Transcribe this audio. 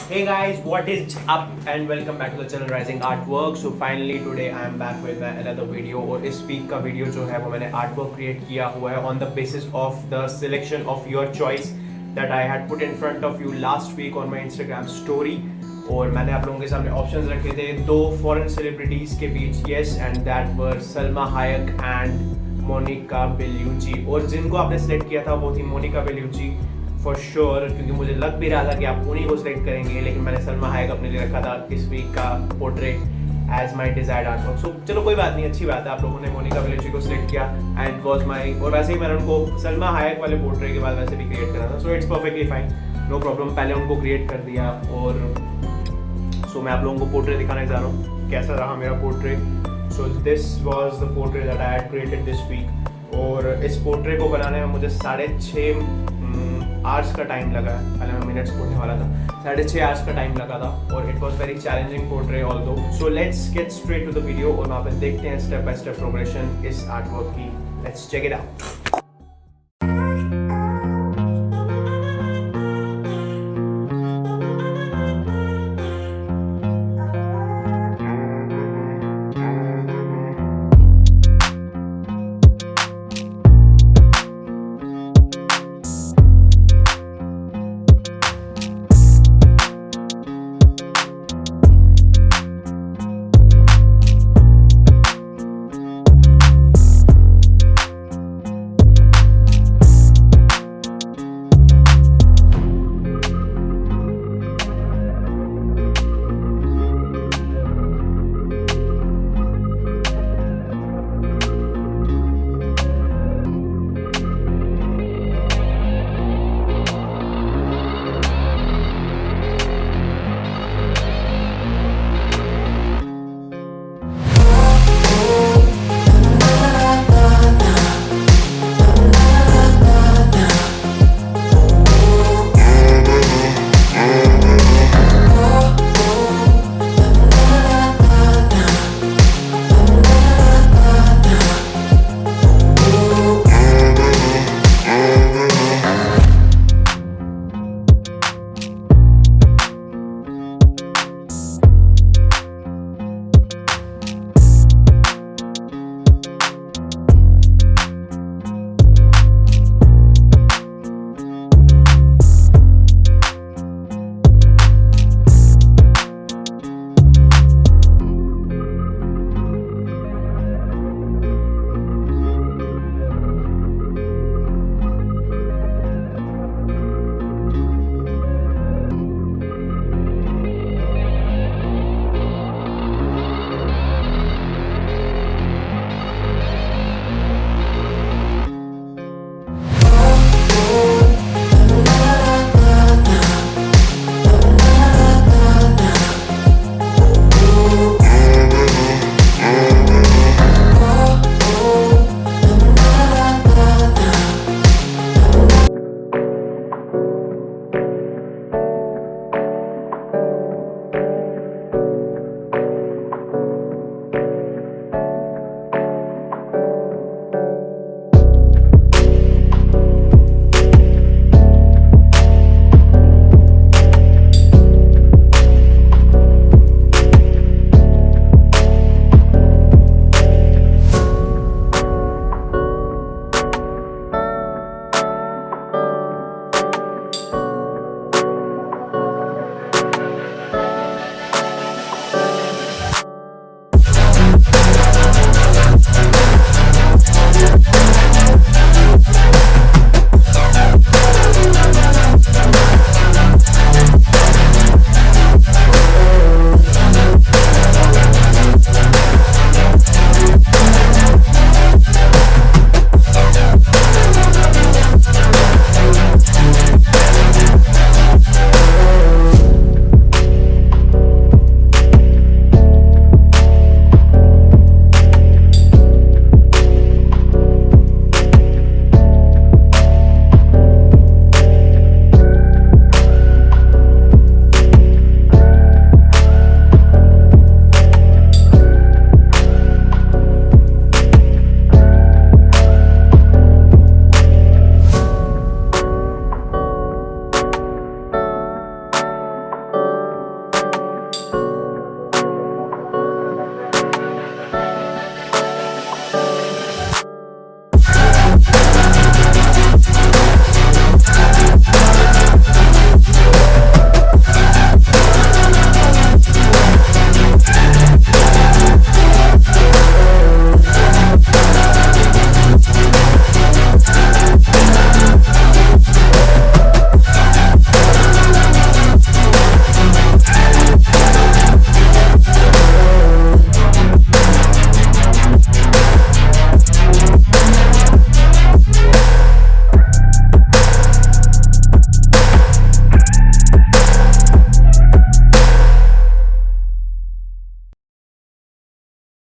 Hey guys, what is up and welcome back to the channel Rising Artwork. So finally today I am back with another video और इस week का video जो है वो मैंने artwork create किया हुआ है on the basis of the selection of your choice that I had put in front of you last week on my Instagram story. और मैंने आप लोगों के सामने ऑप्शंस रखे थे दो फॉरेन सेलिब्रिटीज़ के बीच, yes, and that were Salma Hayek and Monica Bellucci. और जिनको आपने सेलेक्ट किया था वो थी मोनिका बेल्यूची फॉर श्योर, क्योंकि मुझे लग भी रहा था कि आप उन्हीं को सिलेक्ट करेंगे, लेकिन मैंने सलमा हायक अपने लिए रखा था इस वीक का portrait as my desired artwork. So चलो कोई बात नहीं, अच्छी बात है आप लोगों ने मोनिका बेल्यूची को सिलेक्ट किया एंड वॉज माई। और वैसे ही मैंने उनको सलमा हायक वाले पोर्ट्रेट के बाद वैसे भी क्रिएट करा था, so it's perfectly fine, no problem. पहले उनको क्रिएट कर दिया और सो मैं आप लोगों को पोर्ट्रेट दिखाने जा रहा हूँ कैसा रहा मेरा portrait. So this was the portrait that I had created this week. और इस पोर्ट्रेट को बनाने में मुझे 6.5 आवर्स का टाइम लगा है। पहले मैं मिनट्स बोलने वाला था, 6.5 आवर्स का टाइम लगा था और it was very challenging portrait although. So let's get straight to the video और वहाँ पे देखते हैं स्टेप बाय स्टेप प्रोग्रेशन इस आर्टवर्क की। Let's check it out.